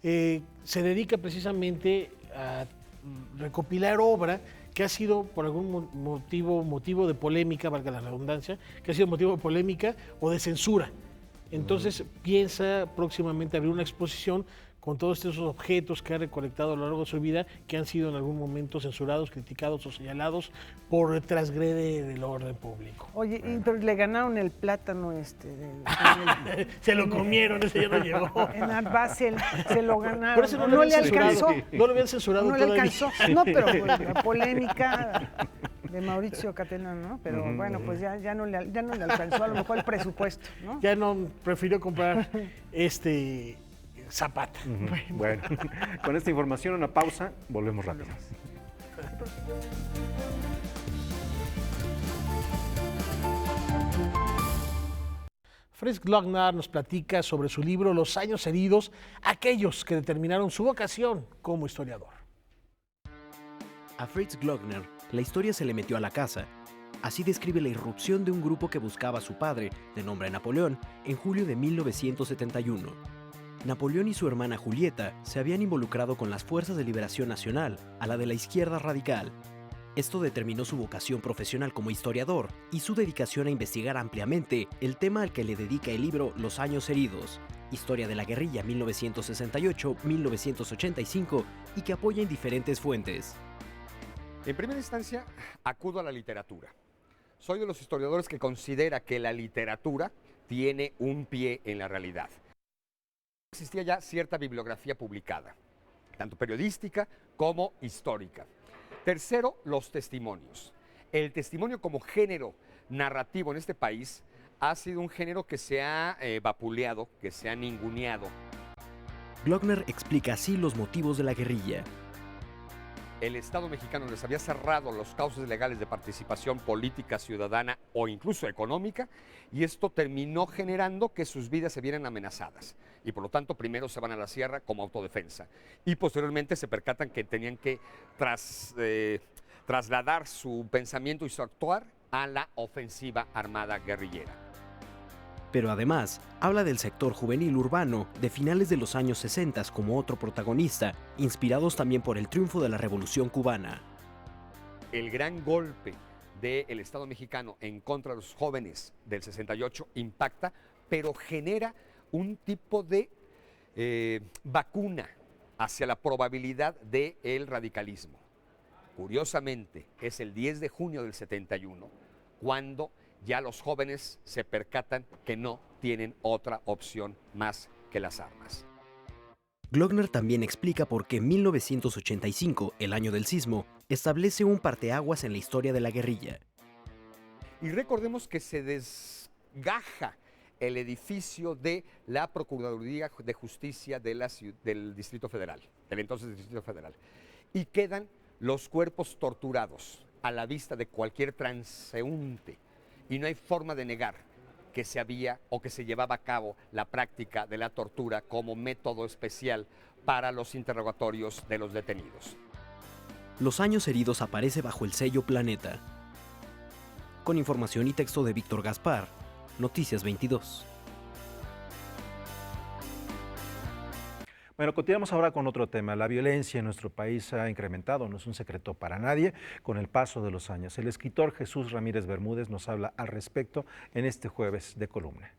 [SPEAKER 2] se dedica precisamente a recopilar obra que ha sido por algún motivo de polémica, valga la redundancia, que ha sido motivo de polémica o de censura. Entonces piensa próximamente abrir una exposición con todos estos objetos que ha recolectado a lo largo de su vida, que han sido en algún momento censurados, criticados o señalados por transgreder el orden público.
[SPEAKER 1] Oye, pero le ganaron el plátano
[SPEAKER 2] se lo comieron, ese ya lo llevó.
[SPEAKER 1] En Art Basel se lo ganaron.
[SPEAKER 2] Por eso
[SPEAKER 1] no le alcanzó.
[SPEAKER 2] No lo habían censurado
[SPEAKER 1] no
[SPEAKER 2] todavía.
[SPEAKER 1] Le alcanzó. No, pero la polémica de Mauricio Catena, ¿no? Pero bueno, pues ya no le alcanzó a lo mejor el presupuesto, ¿no?
[SPEAKER 2] Ya no, prefirió comprar Zapata.
[SPEAKER 3] Bueno, con esta información una pausa, volvemos rápido.
[SPEAKER 2] Fritz Glockner nos platica sobre su libro Los años heridos, aquellos que determinaron su vocación como historiador.
[SPEAKER 7] A Fritz Glockner, la historia se le metió a la casa. Así describe la irrupción de un grupo que buscaba a su padre, de nombre Napoleón, en julio de 1971. Napoleón y su hermana Julieta se habían involucrado con las Fuerzas de Liberación Nacional, a la de la izquierda radical. Esto determinó su vocación profesional como historiador y su dedicación a investigar ampliamente el tema al que le dedica el libro Los años heridos, historia de la guerrilla 1968-1985 y que apoya en diferentes fuentes.
[SPEAKER 5] En primera instancia, acudo a la literatura. Soy de los historiadores que considera que la literatura tiene un pie en la realidad. Existía ya cierta bibliografía publicada, tanto periodística como histórica. Tercero, los testimonios. El testimonio como género narrativo en este país ha sido un género que se ha vapuleado, que se ha ninguneado.
[SPEAKER 7] Glockner explica así los motivos de la guerrilla.
[SPEAKER 5] El Estado mexicano les había cerrado los cauces legales de participación política, ciudadana o incluso económica, y esto terminó generando que sus vidas se vieran amenazadas. Y por lo tanto, primero se van a la sierra como autodefensa. Y posteriormente se percatan que tenían que trasladar su pensamiento y su actuar a la ofensiva armada guerrillera.
[SPEAKER 7] Pero además, habla del sector juvenil urbano de finales de los años 60 como otro protagonista, inspirados también por el triunfo de la Revolución Cubana.
[SPEAKER 5] El gran golpe del Estado mexicano en contra de los jóvenes del 68 impacta, pero genera un tipo de vacuna hacia la probabilidad del radicalismo. Curiosamente, es el 10 de junio del 71 cuando ya los jóvenes se percatan que no tienen otra opción más que las armas.
[SPEAKER 7] Glockner también explica por qué 1985, el año del sismo, establece un parteaguas en la historia de la guerrilla.
[SPEAKER 5] Y recordemos que se desgaja el edificio de la Procuraduría de Justicia del Distrito Federal, del entonces Distrito Federal, y quedan los cuerpos torturados a la vista de cualquier transeúnte. Y no hay forma de negar que se había o que se llevaba a cabo la práctica de la tortura como método especial para los interrogatorios de los detenidos.
[SPEAKER 7] Los años heridos aparece bajo el sello Planeta. Con información y texto de Víctor Gaspar, Noticias 22.
[SPEAKER 3] Bueno, continuamos ahora con otro tema. La violencia en nuestro país ha incrementado, no es un secreto para nadie, con el paso de los años. El escritor Jesús Ramírez Bermúdez nos habla al respecto en este jueves de columna.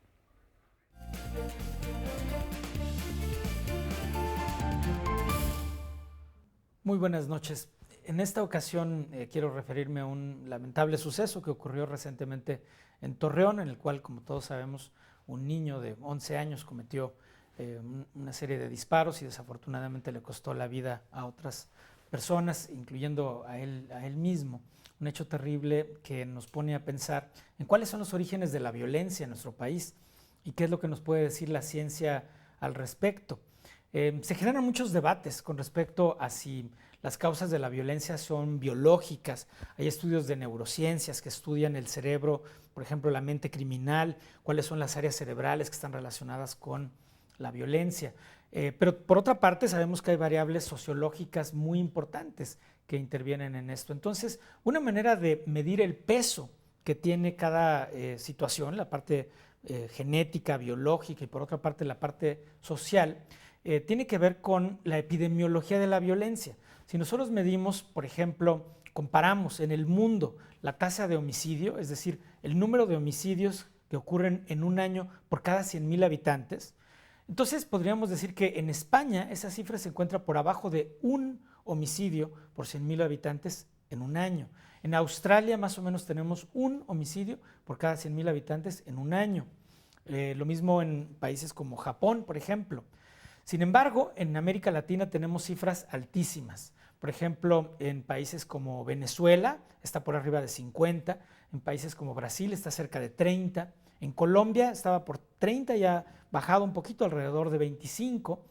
[SPEAKER 4] Muy buenas noches. En esta ocasión quiero referirme a un lamentable suceso que ocurrió recientemente en Torreón, en el cual, como todos sabemos, un niño de 11 años cometió una serie de disparos y desafortunadamente le costó la vida a otras personas, incluyendo a él mismo. Un hecho terrible que nos pone a pensar en cuáles son los orígenes de la violencia en nuestro país y qué es lo que nos puede decir la ciencia al respecto. Se generan muchos debates con respecto a si las causas de la violencia son biológicas. Hay estudios de neurociencias que estudian el cerebro, por ejemplo, la mente criminal, cuáles son las áreas cerebrales que están relacionadas con la violencia. Pero por otra parte sabemos que hay variables sociológicas muy importantes que intervienen en esto. Entonces, una manera de medir el peso que tiene cada situación, la parte genética, biológica y por otra parte la parte social, tiene que ver con la epidemiología de la violencia. Si nosotros medimos, por ejemplo, comparamos en el mundo la tasa de homicidio, es decir, el número de homicidios que ocurren en un año por cada 100,000 habitantes, entonces podríamos decir que en España esa cifra se encuentra por abajo de un homicidio por 100,000 habitantes en un año. En Australia más o menos tenemos un homicidio por cada 100,000 habitantes en un año. Lo mismo en países como Japón, por ejemplo. Sin embargo, en América Latina tenemos cifras altísimas. Por ejemplo, en países como Venezuela está por arriba de 50, en países como Brasil está cerca de 30, en Colombia estaba por 30, ya bajado un poquito, alrededor de 25,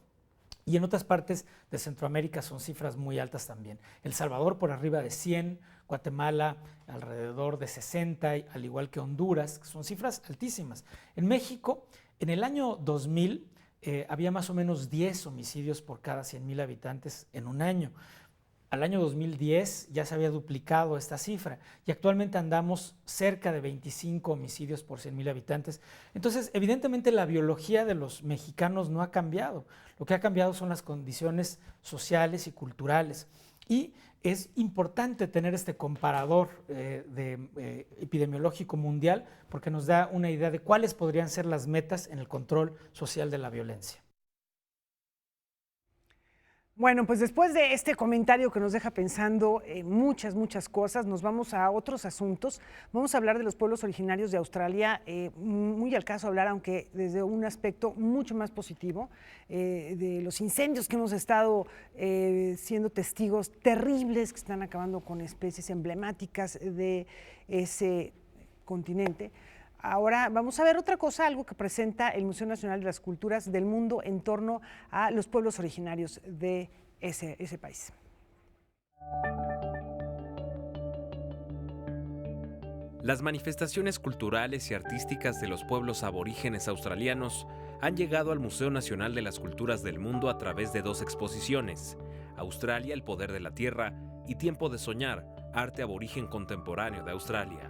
[SPEAKER 4] Y en otras partes de Centroamérica son cifras muy altas también. El Salvador por arriba de 100, Guatemala alrededor de 60, al igual que Honduras, que son cifras altísimas. En México, en el año 2000, había más o menos 10 homicidios por cada 100,000 habitantes en un año. Al año 2010 ya se había duplicado esta cifra y actualmente andamos cerca de 25 homicidios por 100,000 habitantes. Entonces, evidentemente la biología de los mexicanos no ha cambiado. Lo que ha cambiado son las condiciones sociales y culturales. Y es importante tener este comparador epidemiológico mundial porque nos da una idea de cuáles podrían ser las metas en el control social de la violencia.
[SPEAKER 1] Bueno, pues después de este comentario que nos deja pensando muchas cosas, nos vamos a otros asuntos. Vamos a hablar de los pueblos originarios de Australia, muy al caso hablar, aunque desde un aspecto mucho más positivo, de los incendios que hemos estado siendo testigos terribles que están acabando con especies emblemáticas de ese continente. Ahora vamos a ver otra cosa, algo que presenta el Museo Nacional de las Culturas del Mundo en torno a los pueblos originarios de ese país.
[SPEAKER 15] Las manifestaciones culturales y artísticas de los pueblos aborígenes australianos han llegado al Museo Nacional de las Culturas del Mundo a través de 2 exposiciones: Australia, el poder de la tierra, y Tiempo de soñar, arte aborigen contemporáneo de Australia.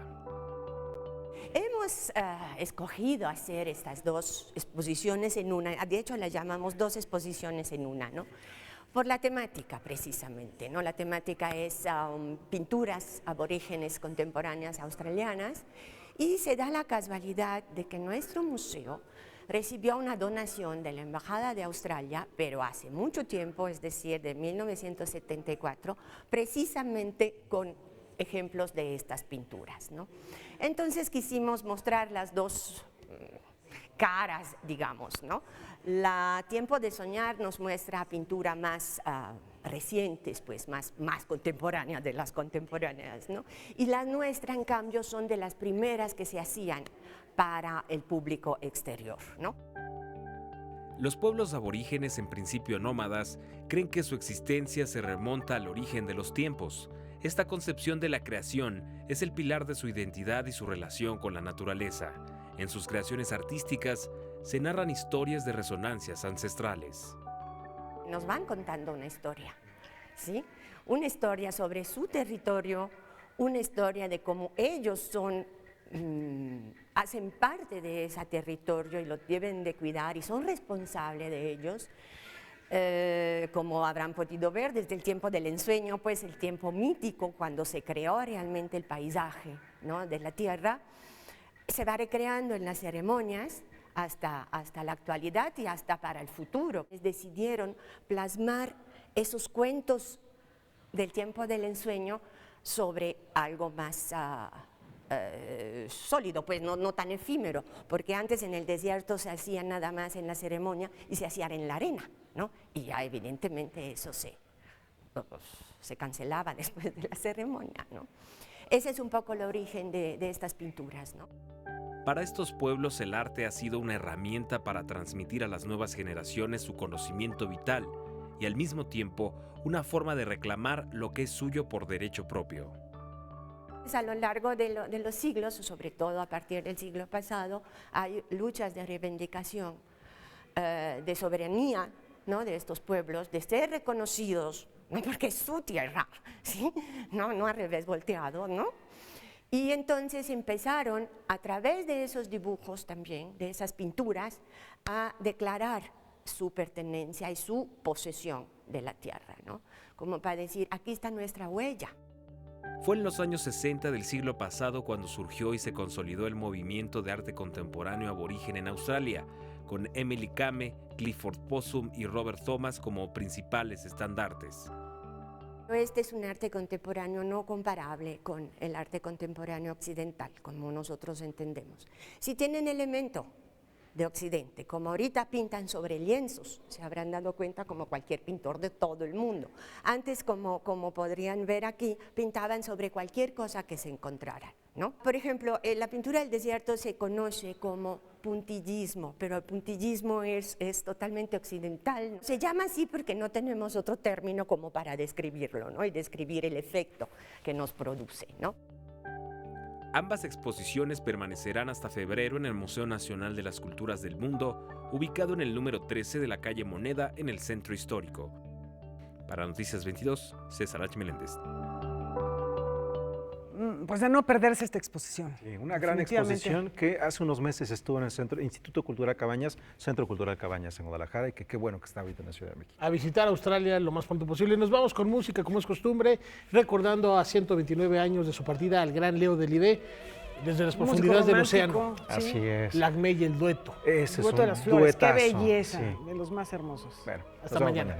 [SPEAKER 8] Hemos escogido hacer estas 2 exposiciones en una, de hecho las llamamos 2 exposiciones en una, ¿no? Por la temática precisamente, ¿no? La temática es pinturas aborígenes contemporáneas australianas y se da la casualidad de que nuestro museo recibió una donación de la Embajada de Australia, pero hace mucho tiempo, es decir, de 1974, precisamente con ejemplos de estas pinturas, ¿no? Entonces quisimos mostrar las 2 caras, digamos, ¿no? Tiempo de soñar nos muestra pintura más recientes, pues más contemporánea de las contemporáneas, ¿no? Y la nuestra, en cambio, son de las primeras que se hacían para el público exterior, ¿no?
[SPEAKER 15] Los pueblos aborígenes, en principio nómadas, creen que su existencia se remonta al origen de los tiempos. Esta concepción de la creación es el pilar de su identidad y su relación con la naturaleza. En sus creaciones artísticas se narran historias de resonancias ancestrales.
[SPEAKER 8] Nos van contando una historia, ¿sí? Una historia sobre su territorio, una historia de cómo ellos hacen parte de ese territorio y lo deben de cuidar y son responsables de ellos. Como habrán podido ver desde el tiempo del ensueño, pues el tiempo mítico cuando se creó realmente el paisaje, ¿no? De la tierra, se va recreando en las ceremonias hasta la actualidad y hasta para el futuro. Decidieron plasmar esos cuentos del tiempo del ensueño sobre algo más sólido, pues no tan efímero, porque antes en el desierto se hacía nada más en la ceremonia y se hacía en la arena, ¿no? Y ya evidentemente eso se cancelaba después de la ceremonia, ¿no? Ese es un poco el origen de estas pinturas, ¿no?
[SPEAKER 15] Para estos pueblos el arte ha sido una herramienta para transmitir a las nuevas generaciones su conocimiento vital y al mismo tiempo una forma de reclamar lo que es suyo por derecho propio.
[SPEAKER 8] A lo largo de los siglos, sobre todo a partir del siglo pasado, hay luchas de reivindicación, de soberanía, ¿no? De estos pueblos, de ser reconocidos, ¿no? Porque es su tierra, ¿sí? No al revés volteado, ¿no? Y entonces empezaron, a través de esos dibujos también, de esas pinturas, a declarar su pertenencia y su posesión de la tierra, ¿no? Como para decir, aquí está nuestra huella.
[SPEAKER 15] Fue en los años 60 del siglo pasado cuando surgió y se consolidó el movimiento de arte contemporáneo aborigen en Australia, con Emily Kame, Clifford Possum y Robert Thomas como principales estandartes.
[SPEAKER 8] Este es un arte contemporáneo no comparable con el arte contemporáneo occidental, como nosotros entendemos. Si tienen elemento de Occidente, como ahorita pintan sobre lienzos, se habrán dado cuenta como cualquier pintor de todo el mundo. Antes, como podrían ver aquí, pintaban sobre cualquier cosa que se encontrara, ¿no? Por ejemplo, la pintura del desierto se conoce como puntillismo, pero el puntillismo es totalmente occidental. Se llama así porque no tenemos otro término como para describirlo, ¿no? Y describir el efecto que nos produce, ¿no?
[SPEAKER 15] Ambas exposiciones permanecerán hasta febrero en el Museo Nacional de las Culturas del Mundo, ubicado en el número 13 de la calle Moneda, en el Centro Histórico. Para Noticias 22, César H. Meléndez.
[SPEAKER 1] Pues de no perderse esta exposición.
[SPEAKER 3] Sí, una gran exposición que hace unos meses estuvo en el Instituto Cultural Cabañas, Centro Cultural Cabañas en Guadalajara, y que qué bueno que está ahorita en la Ciudad de México.
[SPEAKER 2] A visitar Australia lo más pronto posible. Nos vamos con música, como es costumbre, recordando a 129 años de su partida al gran Leo Delibé, desde las profundidades del océano.
[SPEAKER 1] Sí.
[SPEAKER 3] Así es.
[SPEAKER 2] Lagmey y el dueto.
[SPEAKER 3] Ese
[SPEAKER 1] Dueto
[SPEAKER 3] es
[SPEAKER 1] de
[SPEAKER 3] un
[SPEAKER 1] las flores, qué
[SPEAKER 3] duetazo,
[SPEAKER 1] belleza,
[SPEAKER 3] sí.
[SPEAKER 1] de los más hermosos.
[SPEAKER 3] Bueno,
[SPEAKER 2] hasta mañana.